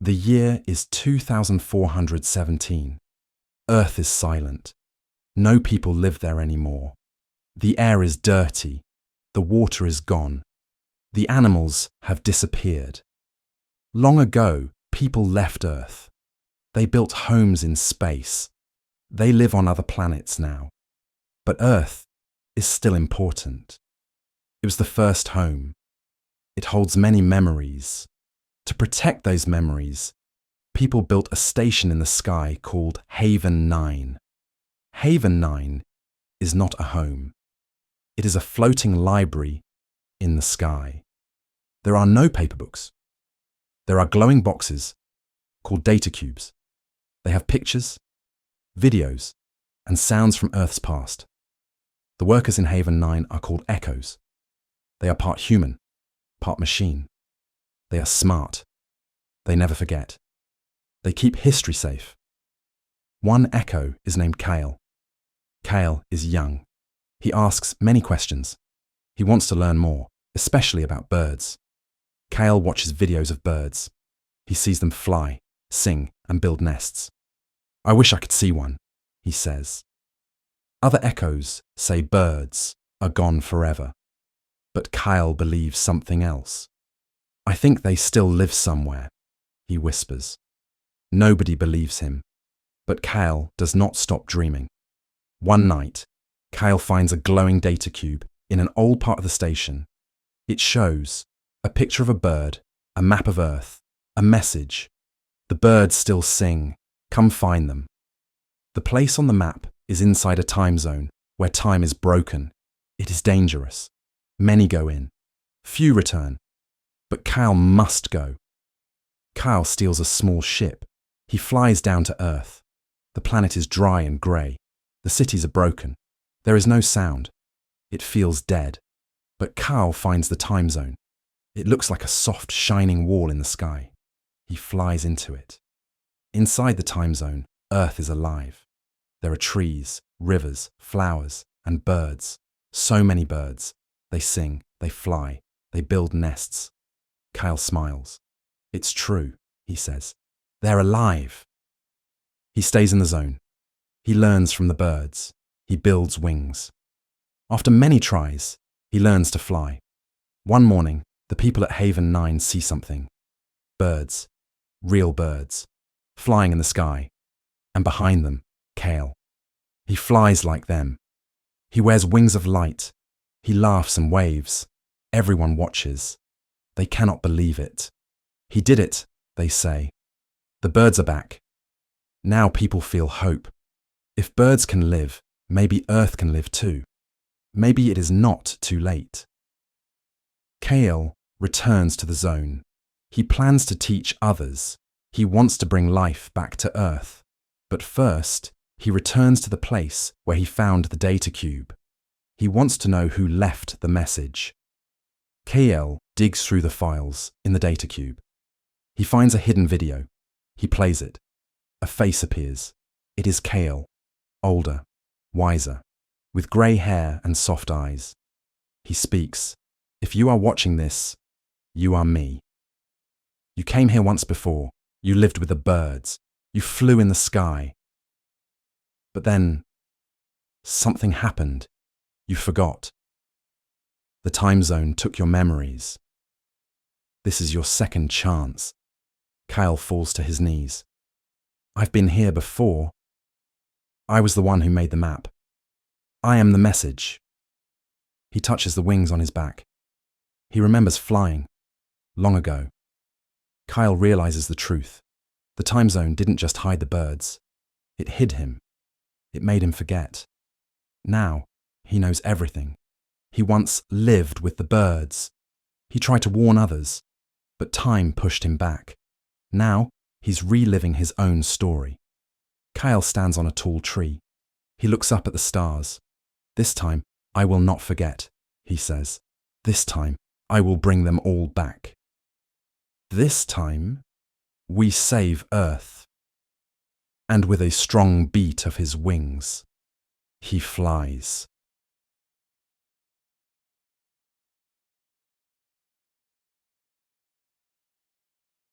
The year is 2417. Earth is silent. No people live there anymore. The air is dirty. The water is gone. The animals have disappeared. Long ago, people left Earth. They built homes in space. They live on other planets now. But Earth is still important. It was the first home. It holds many memories. To protect those memories, people built a station in the sky called Haven 9. Haven 9 is not a home. It is a floating library in the sky. There are no paper books. There are glowing boxes called data cubes. They have pictures, videos, and sounds from Earth's past. The workers in Haven 9 are called echoes. They are part human, part machine. They are smart. They never forget. They keep history safe. One echo is named Kael. Kael is young. He asks many questions. He wants to learn more, especially about birds. Kael watches videos of birds. He sees them fly, sing, and build nests. I wish I could see one, he says. Other echoes say birds are gone forever. But Kael believes something else. I think they still live somewhere, he whispers. Nobody believes him, but Kael does not stop dreaming. One night, Kael finds a glowing data cube in an old part of the station. It shows a picture of a bird, a map of Earth, a message. The birds still sing. Come find them. The place on the map is inside a time zone where time is broken. It is dangerous. Many go in. Few return. But Kael must go. Kael steals a small ship. He flies down to Earth. The planet is dry and grey. The cities are broken. There is no sound. It feels dead. But Kael finds the time zone. It looks like a soft, shining wall in the sky. He flies into it. Inside the time zone, Earth is alive. There are trees, rivers, flowers, and birds. So many birds. They sing, they fly, they build nests. Kael smiles. It's true, he says. They're alive. He stays in the zone. He learns from the birds. He builds wings. After many tries, he learns to fly. One morning, the people at Haven 9 see something. Birds, real birds, flying in the sky. And behind them, Kael. He flies like them. He wears wings of light. He laughs and waves. Everyone watches. They cannot believe it. He did it, they say. The birds are back. Now people feel hope. If birds can live, maybe Earth can live too. Maybe it is not too late. Kael returns to the zone. He plans to teach others. He wants to bring life back to Earth. But first, he returns to the place where he found the data cube. He wants to know who left the message. Kael digs through the files in the data cube. He finds a hidden video. He plays it. A face appears. It is Kael, older, wiser, with grey hair and soft eyes. He speaks. If you are watching this, you are me. You came here once before. You lived with the birds. You flew in the sky. But then, something happened. You forgot. The time zone took your memories. This is your second chance. Kael falls to his knees. I've been here before. I was the one who made the map. I am the message. He touches the wings on his back. He remembers flying, long ago. Kael realizes the truth. The time zone didn't just hide the birds. It hid him. It made him forget. Now, he knows everything. He once lived with the birds. He tried to warn others, but time pushed him back. Now, he's reliving his own story. Kael stands on a tall tree. He looks up at the stars. This time, I will not forget, he says. This time, I will bring them all back. This time, we save Earth. And with a strong beat of his wings, he flies.